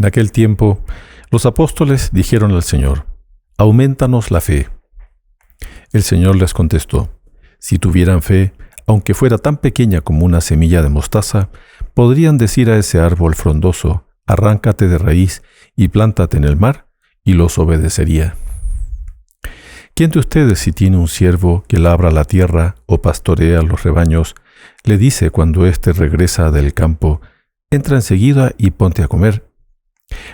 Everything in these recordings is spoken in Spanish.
En aquel tiempo, los apóstoles dijeron al Señor: «Aumentanos la fe». El Señor les contestó: «Si tuvieran fe, aunque fuera tan pequeña como una semilla de mostaza, podrían decir a ese árbol frondoso: arráncate de raíz y plántate en el mar, y los obedecería». ¿Quién de ustedes, si tiene un siervo que labra la tierra o pastorea los rebaños, le dice cuando éste regresa del campo: entra enseguida y ponte a comer?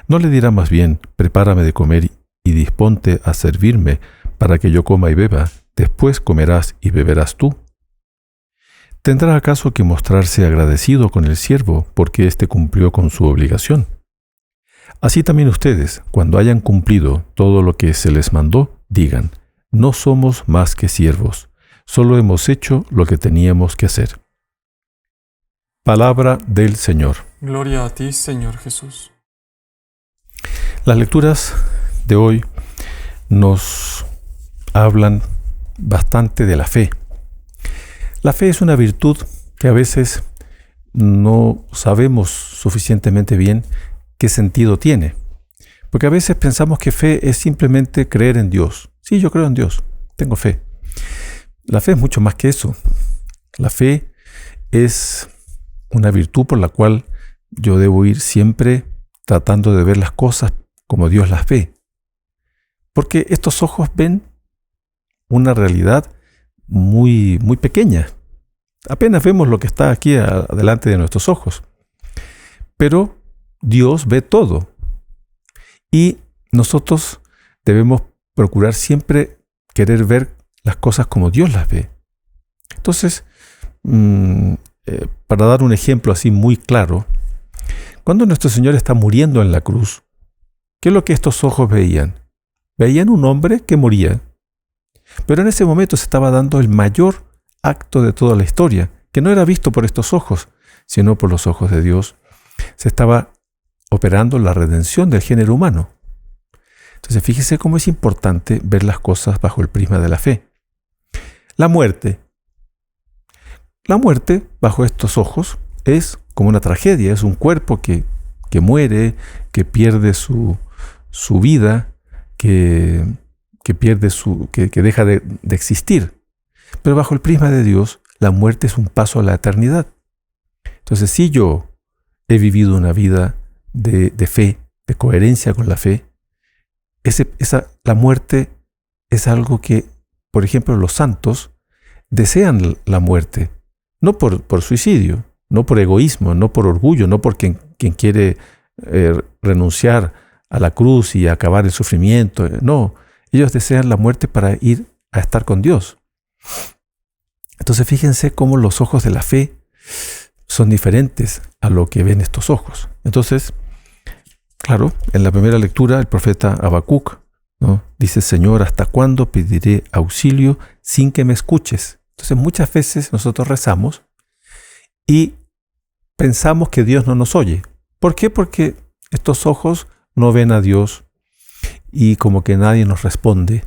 ¿No le dirá más bien: prepárame de comer y disponte a servirme para que yo coma y beba, después comerás y beberás tú? ¿Tendrá acaso que mostrarse agradecido con el siervo porque éste cumplió con su obligación? Así también ustedes, cuando hayan cumplido todo lo que se les mandó, digan: no somos más que siervos, solo hemos hecho lo que teníamos que hacer. Palabra del Señor. Gloria a ti, Señor Jesús. Las lecturas de hoy nos hablan bastante de la fe. La fe es una virtud que a veces no sabemos suficientemente bien qué sentido tiene. Porque a veces pensamos que fe es simplemente creer en Dios. Sí, yo creo en Dios, tengo fe. La fe es mucho más que eso. La fe es una virtud por la cual yo debo ir siempre tratando de ver las cosas como Dios las ve. Porque estos ojos ven una realidad muy, muy pequeña. Apenas vemos lo que está aquí delante de nuestros ojos. Pero Dios ve todo. Y nosotros debemos procurar siempre querer ver las cosas como Dios las ve. Entonces, para dar un ejemplo así muy claro, cuando nuestro Señor está muriendo en la cruz, ¿qué es lo que estos ojos veían? Veían un hombre que moría. Pero en ese momento se estaba dando el mayor acto de toda la historia, que no era visto por estos ojos, sino por los ojos de Dios. Se estaba operando la redención del género humano. Entonces, fíjese cómo es importante ver las cosas bajo el prisma de la fe. La muerte. La muerte, bajo estos ojos, es como una tragedia. Es un cuerpo que muere, que pierde su vida, que deja de existir. Pero bajo el prisma de Dios, la muerte es un paso a la eternidad. Entonces, si yo he vivido una vida de fe, de coherencia con la fe, la muerte es algo que, por ejemplo, los santos desean la muerte, no por suicidio, no por egoísmo, no por orgullo, no por quien quiere renunciar a la cruz y acabar el sufrimiento. No, ellos desean la muerte para ir a estar con Dios. Entonces fíjense cómo los ojos de la fe son diferentes a lo que ven estos ojos. Entonces, claro, en la primera lectura el profeta Habacuc, ¿no?, dice: Señor, ¿hasta cuándo pediré auxilio sin que me escuches? Entonces muchas veces nosotros rezamos y pensamos que Dios no nos oye. ¿Por qué? Porque estos ojos no ven a Dios y como que nadie nos responde.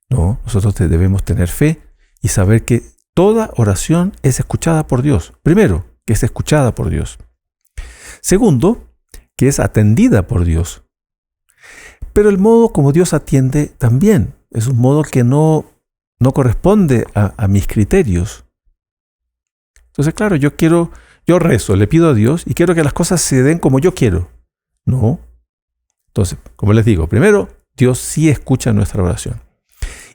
No, nosotros debemos tener fe y saber que toda oración es escuchada por Dios. Primero, que es escuchada por Dios. Segundo, que es atendida por Dios. Pero el modo como Dios atiende también es un modo que no corresponde a mis criterios. Entonces, claro, yo rezo, le pido a Dios y quiero que las cosas se den como yo quiero. No. Entonces, como les digo, primero, Dios sí escucha nuestra oración.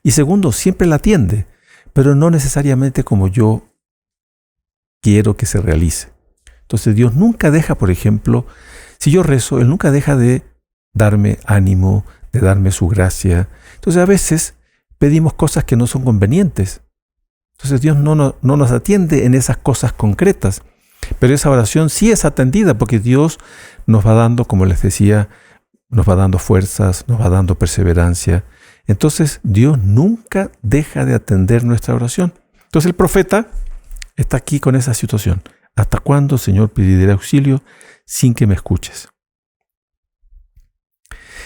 Y segundo, siempre la atiende, pero no necesariamente como yo quiero que se realice. Entonces, Dios nunca deja, por ejemplo, si yo rezo, Él nunca deja de darme ánimo, de darme su gracia. Entonces, a veces pedimos cosas que no son convenientes. Entonces, Dios no nos atiende en esas cosas concretas. Pero esa oración sí es atendida porque Dios nos va dando, como les decía, nos va dando fuerzas, nos va dando perseverancia. Entonces, Dios nunca deja de atender nuestra oración. Entonces, el profeta está aquí con esa situación. ¿Hasta cuándo, Señor, pediré auxilio sin que me escuches?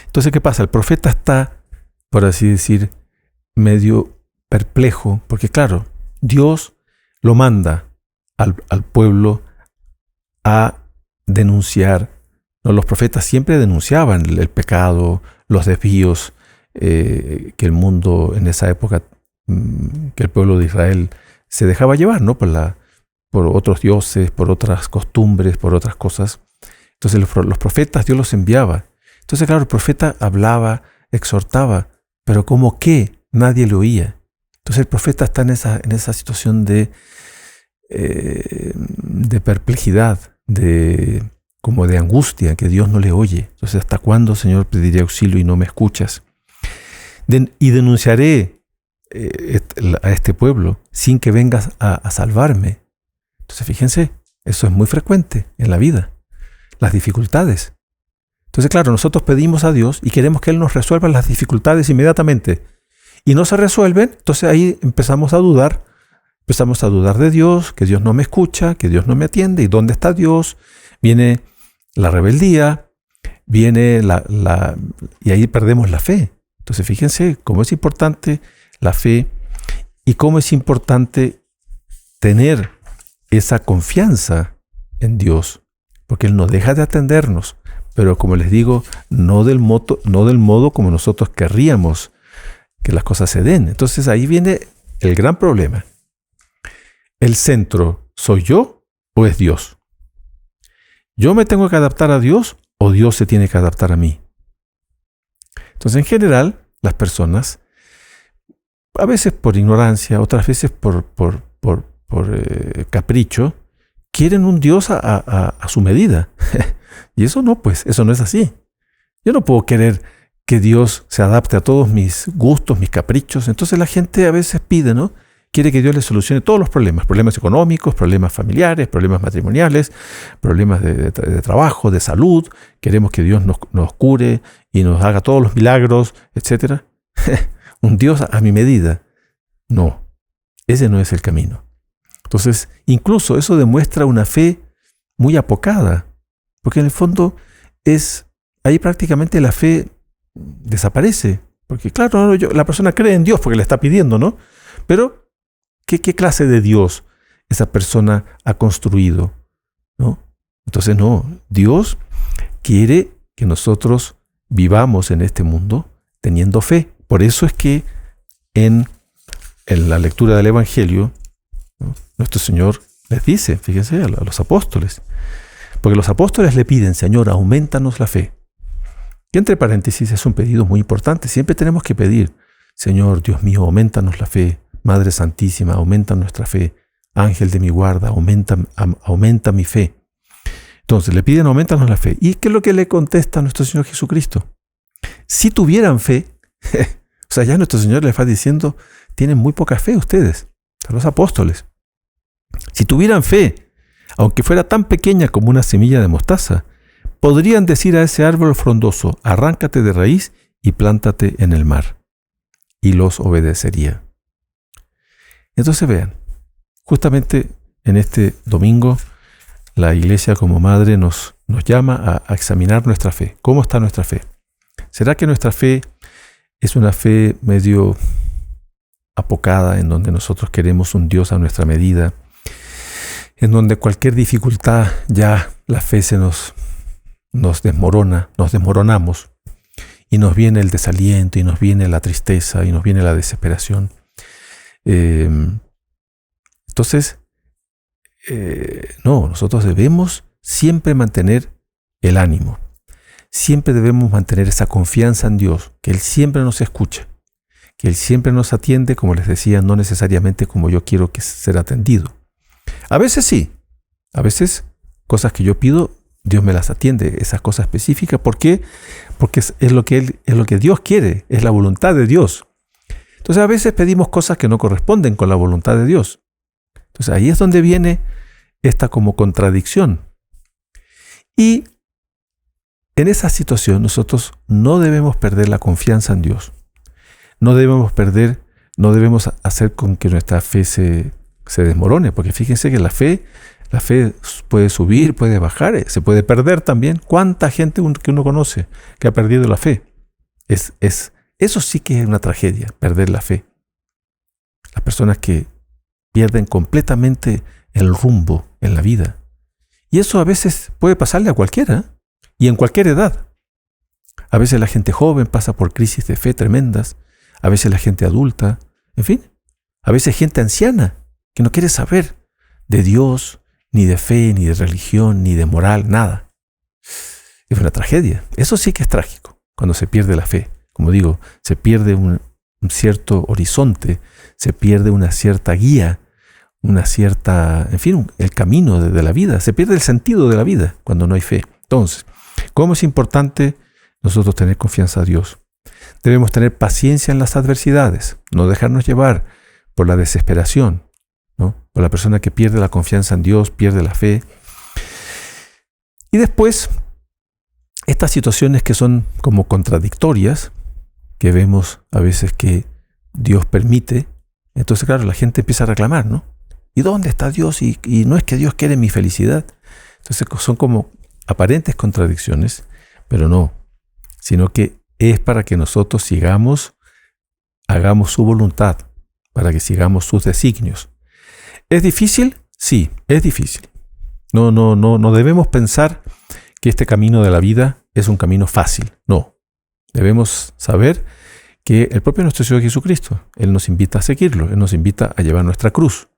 Entonces, ¿qué pasa? El profeta está, por así decir, medio perplejo, porque claro, Dios lo manda al pueblo a denunciar, No, los profetas siempre denunciaban el pecado, los desvíos que el mundo en esa época, que el pueblo de Israel se dejaba llevar, ¿no? Por otros dioses, por otras costumbres, por otras cosas. Entonces los profetas Dios los enviaba. Entonces, claro, el profeta hablaba, exhortaba, pero como que nadie le oía. Entonces el profeta está en esa situación de perplejidad, como de angustia, que Dios no le oye. Entonces, ¿hasta cuándo, Señor, pediré auxilio y no me escuchas? Y denunciaré a este pueblo sin que vengas a salvarme. Entonces, fíjense, eso es muy frecuente en la vida, las dificultades. Entonces, claro, nosotros pedimos a Dios y queremos que Él nos resuelva las dificultades inmediatamente. Y no se resuelven, entonces ahí empezamos a dudar de Dios, que Dios no me escucha, que Dios no me atiende. ¿Y dónde está Dios? Viene la rebeldía, viene y ahí perdemos la fe. Entonces, fíjense cómo es importante la fe y cómo es importante tener esa confianza en Dios, porque Él no deja de atendernos, pero como les digo, no del modo como nosotros querríamos que las cosas se den. Entonces ahí viene el gran problema. ¿El centro soy yo o es Dios? ¿Yo me tengo que adaptar a Dios o Dios se tiene que adaptar a mí? Entonces, en general, las personas, a veces por ignorancia, otras veces por capricho, quieren un Dios a su medida. Y eso no es así. Yo no puedo querer que Dios se adapte a todos mis gustos, mis caprichos. Entonces la gente a veces pide, ¿no? Quiere que Dios le solucione todos los problemas económicos, problemas familiares, problemas matrimoniales, problemas de trabajo, de salud. Queremos que Dios nos cure y nos haga todos los milagros, etc. Un Dios a mi medida. No, ese no es el camino. Entonces, incluso eso demuestra una fe muy apocada, porque en el fondo ahí prácticamente la fe desaparece. Porque claro, la persona cree en Dios porque le está pidiendo, ¿no? Pero ¿qué clase de Dios esa persona ha construido? ¿No? Entonces no, Dios quiere que nosotros vivamos en este mundo teniendo fe. Por eso es que en la lectura del Evangelio, ¿no? Nuestro Señor les dice, fíjense, a los apóstoles, porque los apóstoles le piden, Señor, aumentanos la fe. Y entre paréntesis es un pedido muy importante. Siempre tenemos que pedir, Señor, Dios mío, aumentanos la fe. Madre Santísima, aumenta nuestra fe. Ángel de mi guarda, aumenta mi fe. Entonces le piden, aumentanos la fe. ¿Y qué es lo que le contesta a nuestro Señor Jesucristo? Si tuvieran fe, o sea, ya nuestro Señor les va diciendo, tienen muy poca fe ustedes, a los apóstoles. Si tuvieran fe, aunque fuera tan pequeña como una semilla de mostaza, podrían decir a ese árbol frondoso, arráncate de raíz y plántate en el mar. Y los obedecería. Entonces vean, justamente en este domingo, la Iglesia como madre nos llama a examinar nuestra fe. ¿Cómo está nuestra fe? ¿Será que nuestra fe es una fe medio apocada, en donde nosotros queremos un Dios a nuestra medida, en donde cualquier dificultad ya la fe nos desmorona, nos desmoronamos, y nos viene el desaliento, y nos viene la tristeza, y nos viene la desesperación? Entonces, no, nosotros debemos siempre mantener el ánimo. Siempre debemos mantener esa confianza en Dios, que Él siempre nos escucha, que Él siempre nos atiende, como les decía, no necesariamente como yo quiero que ser atendido. A veces sí, a veces cosas que yo pido, Dios me las atiende, esas cosas específicas. ¿Por qué? Porque es lo que Dios quiere, es la voluntad de Dios. Entonces a veces pedimos cosas que no corresponden con la voluntad de Dios. Entonces ahí es donde viene esta como contradicción. Y en esa situación nosotros no debemos perder la confianza en Dios. No debemos hacer con que nuestra fe se desmorone, porque fíjense que la fe puede subir, puede bajar, se puede perder también. ¿Cuánta gente que uno conoce que ha perdido la fe? Eso sí que es una tragedia, perder la fe. Las personas que pierden completamente el rumbo en la vida. Y eso a veces puede pasarle a cualquiera. y en cualquier edad. A veces la gente joven pasa por crisis de fe tremendas, a veces la gente adulta, en fin, a veces gente anciana que no quiere saber de Dios, ni de fe, ni de religión, ni de moral, nada. Es una tragedia. Eso sí que es trágico, cuando se pierde la fe. Como digo, se pierde un cierto horizonte, se pierde una cierta guía, una cierta, en fin, el camino de la vida. Se pierde el sentido de la vida cuando no hay fe. Entonces, ¿cómo es importante nosotros tener confianza a Dios? Debemos tener paciencia en las adversidades, no dejarnos llevar por la desesperación, ¿no? Por la persona que pierde la confianza en Dios, pierde la fe. Y después, estas situaciones que son como contradictorias, que vemos a veces que Dios permite, entonces claro, la gente empieza a reclamar, ¿no? ¿Y dónde está Dios? Y no es que Dios quiere mi felicidad. Entonces son como aparentes contradicciones, pero no, sino que es para que nosotros hagamos su voluntad, para que sigamos sus designios. ¿Es difícil? Sí, es difícil. No debemos pensar que este camino de la vida es un camino fácil. No. Debemos saber que el propio nuestro Señor Jesucristo, Él nos invita a seguirlo, Él nos invita a llevar nuestra cruz.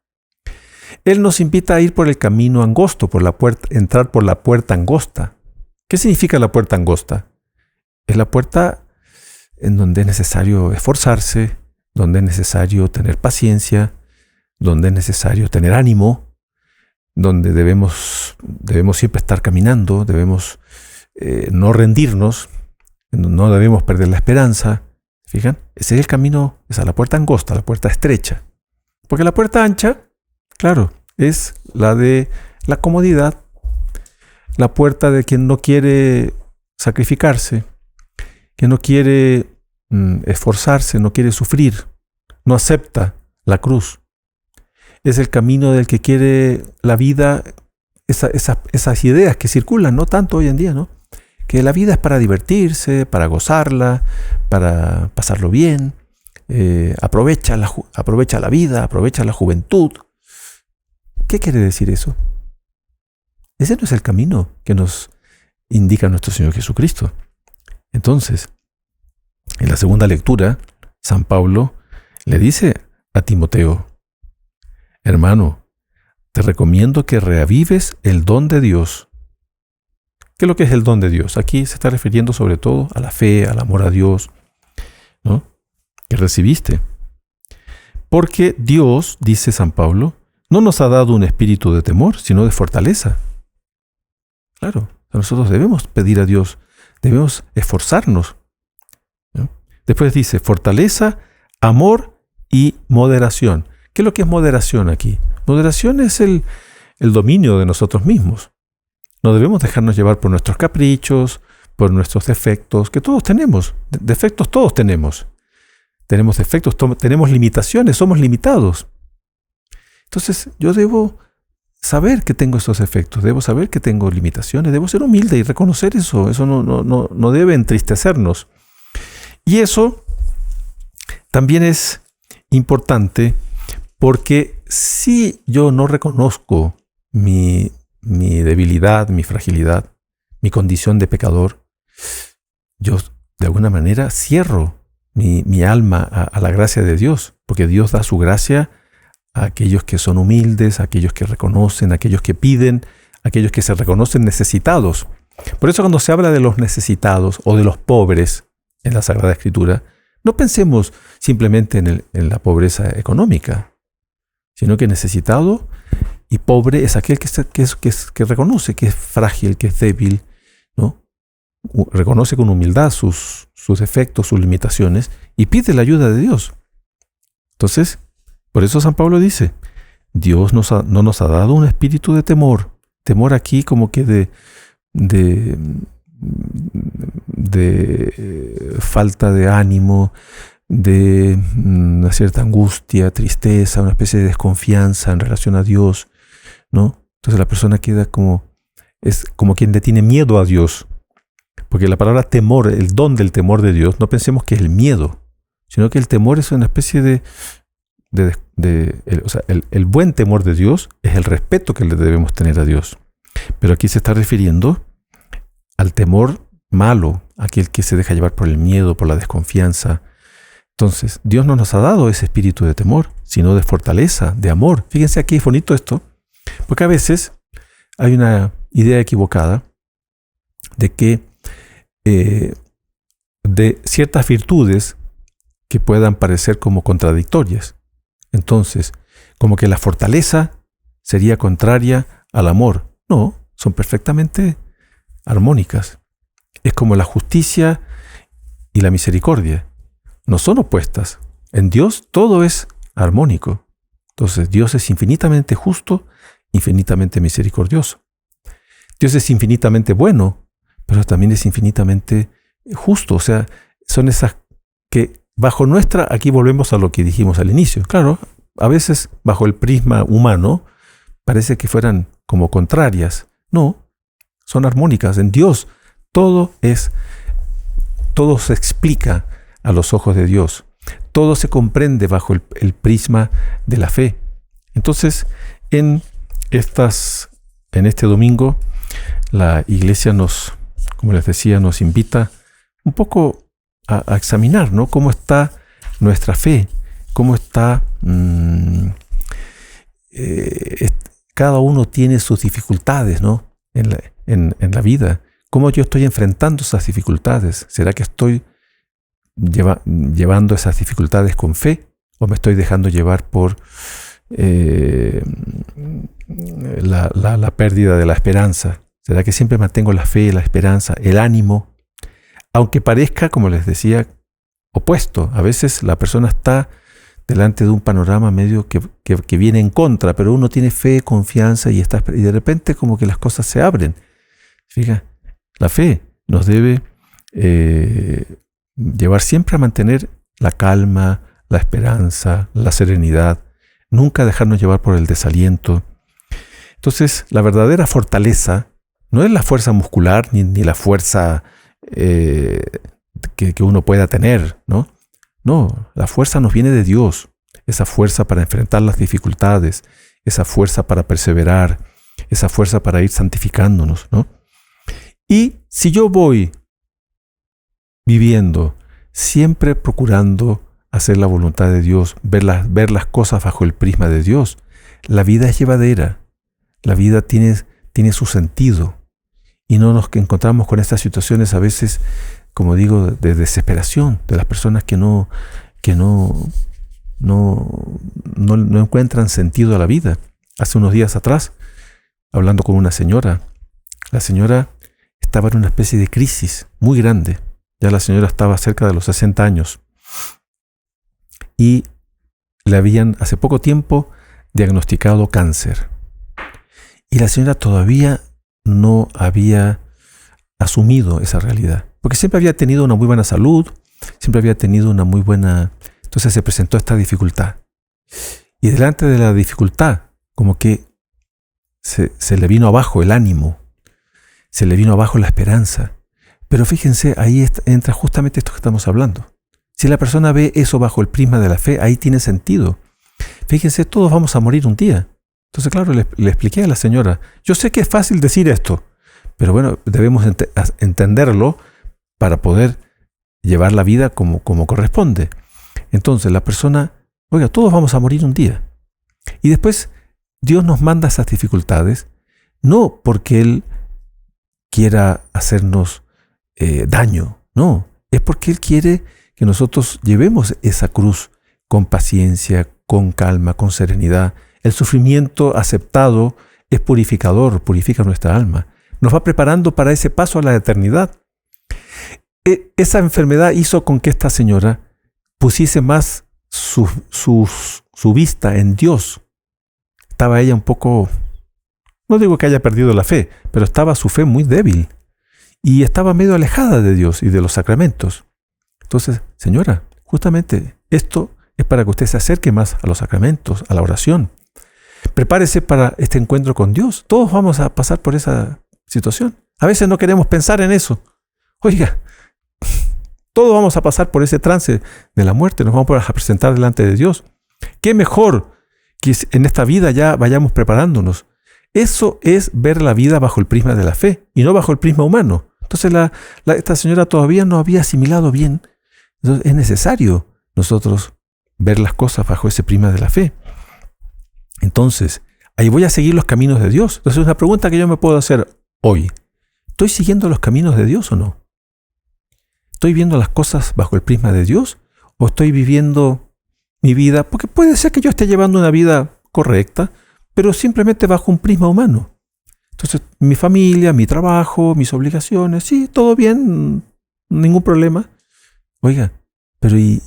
Él nos invita a ir por el camino angosto, entrar por la puerta angosta. ¿Qué significa la puerta angosta? Es la puerta en donde es necesario esforzarse, donde es necesario tener paciencia, donde es necesario tener ánimo, donde debemos siempre estar caminando, debemos no rendirnos, no debemos perder la esperanza. ¿Fijan? Ese es el camino, esa es la puerta angosta, la puerta estrecha. Porque la puerta ancha, claro, es la de la comodidad, la puerta de quien no quiere sacrificarse, que no quiere esforzarse, no quiere sufrir, no acepta la cruz. Es el camino del que quiere la vida, esas ideas que circulan, no tanto hoy en día, ¿no? Que la vida es para divertirse, para gozarla, para pasarlo bien, aprovecha la vida, aprovecha la juventud. ¿Qué quiere decir eso? Ese no es el camino que nos indica nuestro Señor Jesucristo. Entonces, en la segunda lectura, San Pablo le dice a Timoteo: hermano, te recomiendo que reavives el don de Dios. ¿Qué es lo que es el don de Dios? Aquí se está refiriendo sobre todo a la fe, al amor a Dios, ¿no? Que recibiste. Porque Dios, dice San Pablo, no nos ha dado un espíritu de temor, sino de fortaleza. Claro, nosotros debemos pedir a Dios, debemos esforzarnos, ¿no? Después dice fortaleza, amor y moderación. ¿Qué es lo que es moderación aquí? Moderación es el dominio de nosotros mismos. No debemos dejarnos llevar por nuestros caprichos, por nuestros defectos, que todos tenemos. Defectos todos tenemos. Tenemos defectos, tenemos limitaciones, somos limitados. Entonces yo debo saber que tengo esos defectos, debo saber que tengo limitaciones, debo ser humilde y reconocer eso. Eso no debe entristecernos. Y eso también es importante porque si yo no reconozco mi debilidad, mi fragilidad, mi condición de pecador, yo de alguna manera cierro mi alma a la gracia de Dios, porque Dios da su gracia a aquellos que son humildes, a aquellos que reconocen, a aquellos que piden, a aquellos que se reconocen necesitados. Por eso cuando se habla de los necesitados o de los pobres en la Sagrada Escritura, no pensemos simplemente en la pobreza económica, sino que necesitado y pobre es aquel que reconoce que es frágil, que es débil, ¿no? Reconoce con humildad sus defectos, sus limitaciones y pide la ayuda de Dios. Entonces, por eso San Pablo dice, Dios no nos ha dado un espíritu de temor. Temor aquí como que de falta de ánimo, de una cierta angustia, tristeza, una especie de desconfianza en relación a Dios, ¿no? Entonces la persona queda es como quien le tiene miedo a Dios. Porque la palabra temor, el don del temor de Dios, no pensemos que es el miedo, sino que el temor es una especie el buen temor de Dios es el respeto que le debemos tener a Dios. Pero aquí se está refiriendo al temor malo, aquel que se deja llevar por el miedo, por la desconfianza. Entonces, Dios no nos ha dado ese espíritu de temor, sino de fortaleza, de amor. Fíjense aquí es bonito esto, porque a veces hay una idea equivocada de que de ciertas virtudes que puedan parecer como contradictorias. Entonces, como que la fortaleza sería contraria al amor. No, son perfectamente armónicas. Es como la justicia y la misericordia. No son opuestas. En Dios todo es armónico. Entonces, Dios es infinitamente justo, infinitamente misericordioso. Dios es infinitamente bueno, pero también es infinitamente justo. O sea, son esas que bajo nuestra, aquí volvemos a lo que dijimos al inicio. Claro, a veces bajo el prisma humano parece que fueran como contrarias. No, son armónicas. En Dios todo se explica a los ojos de Dios. Todo se comprende bajo el prisma de la fe. Entonces, en este domingo, la iglesia como les decía, nos invita un poco a examinar, ¿no? Cómo está nuestra fe, cómo está... cada uno tiene sus dificultades, ¿no? En la vida. ¿Cómo yo estoy enfrentando esas dificultades? ¿Será que estoy llevando esas dificultades con fe? ¿O me estoy dejando llevar por la pérdida de la esperanza? ¿Será que siempre mantengo la fe, la esperanza, el ánimo? Aunque parezca, como les decía, opuesto. A veces la persona está delante de un panorama medio que viene en contra, pero uno tiene fe, confianza y de repente como que las cosas se abren. Fíjate, la fe nos debe llevar siempre a mantener la calma, la esperanza, la serenidad, nunca dejarnos llevar por el desaliento. Entonces, la verdadera fortaleza no es la fuerza muscular ni la fuerza que uno pueda tener, ¿no? No, la fuerza nos viene de Dios. Esa fuerza para enfrentar las dificultades, esa fuerza para perseverar, esa fuerza para ir santificándonos, ¿no? Y si yo voy viviendo siempre procurando hacer la voluntad de Dios, ver las cosas bajo el prisma de Dios, la vida es llevadera, la vida tiene su sentido y no nos encontramos con estas situaciones a veces, como digo, de desesperación de las personas que no encuentran sentido a la vida. Hace unos días atrás, hablando con una señora, la señora estaba en una especie de crisis muy grande. Ya la señora estaba cerca de los 60 años y le habían hace poco tiempo diagnosticado cáncer. Y la señora todavía no había asumido esa realidad, porque siempre había tenido una muy buena salud, siempre había tenido una muy buena... Entonces se presentó esta dificultad. Y delante de la dificultad, como que se le vino abajo el ánimo, se le vino abajo la esperanza. Pero fíjense, ahí entra justamente esto que estamos hablando. Si la persona ve eso bajo el prisma de la fe, ahí tiene sentido. Fíjense, todos vamos a morir un día. Entonces, claro, le expliqué a la señora, yo sé que es fácil decir esto, pero bueno, debemos entenderlo para poder llevar la vida como corresponde. Entonces, la persona, oiga, todos vamos a morir un día. Y después, Dios nos manda esas dificultades, no porque Él quiera hacernos daño, no, es porque Él quiere que nosotros llevemos esa cruz con paciencia, con calma, con serenidad. El sufrimiento aceptado es purificador, purifica nuestra alma. Nos va preparando para ese paso a la eternidad. Esa enfermedad hizo con que esta señora pusiese más su vista en Dios. Estaba ella un poco, no digo que haya perdido la fe, pero estaba su fe muy débil y estaba medio alejada de Dios y de los sacramentos. Entonces, señora, justamente esto es para que usted se acerque más a los sacramentos, a la oración. Prepárese para este encuentro con Dios. Todos vamos a pasar por esa situación. A veces no queremos pensar en eso. Oiga, todos vamos a pasar por ese trance de la muerte. Nos vamos a presentar delante de Dios. ¿Qué mejor que en esta vida ya vayamos preparándonos? Eso es ver la vida bajo el prisma de la fe y no bajo el prisma humano. Entonces esta señora todavía no había asimilado bien. Entonces es necesario nosotros ver las cosas bajo ese prisma de la fe. Entonces, ahí voy a seguir los caminos de Dios. Entonces es una pregunta que yo me puedo hacer hoy. ¿Estoy siguiendo los caminos de Dios o no? ¿Estoy viendo las cosas bajo el prisma de Dios? ¿O estoy viviendo mi vida? Porque puede ser que yo esté llevando una vida correcta, pero simplemente bajo un prisma humano. Entonces, mi familia, mi trabajo, mis obligaciones, sí, todo bien, ningún problema. Oiga, pero ¿y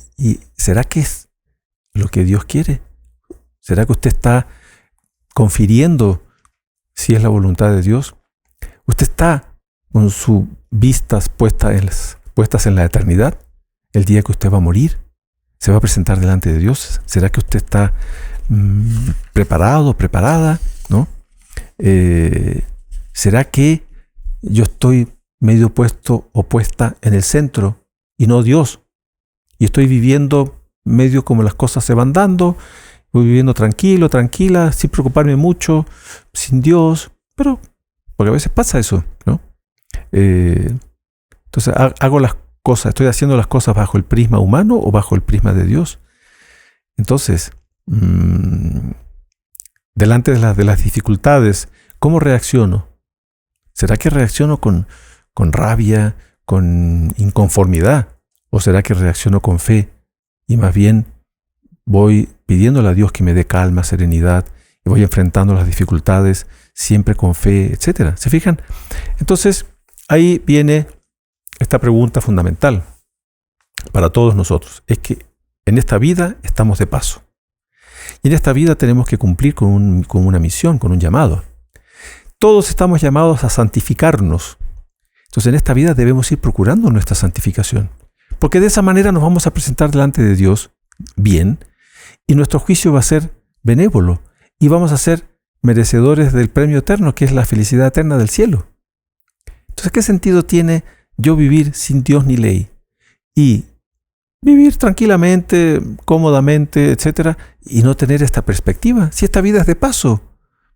será que es lo que Dios quiere? ¿Será que usted está confiriendo si es la voluntad de Dios? ¿Usted está con sus vistas puestas en la eternidad? El día que usted va a morir, se va a presentar delante de Dios. ¿Será que usted está preparado, preparada? ¿No? ¿Será que yo estoy medio puesto o puesta en el centro y no Dios? Y estoy viviendo medio como las cosas se van dando, voy viviendo tranquilo, tranquila, sin preocuparme mucho, sin Dios, pero porque a veces pasa eso, ¿no? Entonces hago las cosas, estoy haciendo las cosas bajo el prisma humano o bajo el prisma de Dios. Entonces, delante de las dificultades, ¿cómo reacciono? ¿Será que reacciono con rabia, con inconformidad? ¿O será que reacciono con fe y más bien voy pidiéndole a Dios que me dé calma, serenidad y voy enfrentando las dificultades siempre con fe, etcétera? ¿Se fijan? Entonces, ahí viene esta pregunta fundamental para todos nosotros. Es que en esta vida estamos de paso. Y en esta vida tenemos que cumplir con una misión, con un llamado. Todos estamos llamados a santificarnos. Entonces en esta vida debemos ir procurando nuestra santificación. Porque de esa manera nos vamos a presentar delante de Dios bien y nuestro juicio va a ser benévolo y vamos a ser merecedores del premio eterno, que es la felicidad eterna del cielo. Entonces, ¿qué sentido tiene yo vivir sin Dios ni ley? Y vivir tranquilamente, cómodamente, etcétera, y no tener esta perspectiva. Si esta vida es de paso,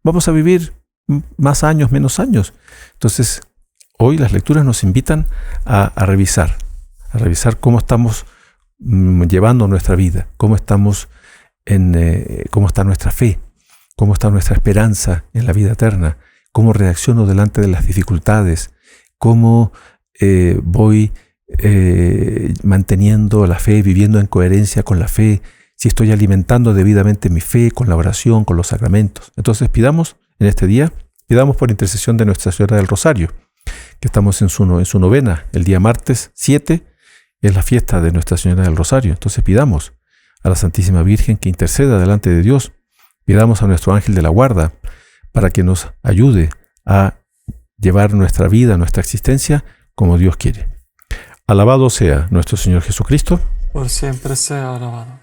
vamos a vivir más años, menos años. Entonces, hoy las lecturas nos invitan a revisar cómo estamos llevando nuestra vida, cómo estamos cómo está nuestra fe, cómo está nuestra esperanza en la vida eterna, cómo reacciono delante de las dificultades, cómo voy manteniendo la fe, viviendo en coherencia con la fe, si estoy alimentando debidamente mi fe con la oración, con los sacramentos. Entonces pidamos en este día, pidamos por intercesión de Nuestra Señora del Rosario, que estamos en su novena, el día martes 7, es la fiesta de Nuestra Señora del Rosario. Entonces pidamos a la Santísima Virgen que interceda delante de Dios, pidamos a nuestro ángel de la guarda para que nos ayude a llevar nuestra vida, nuestra existencia, como Dios quiere. Alabado sea nuestro Señor Jesucristo. Por siempre sea alabado.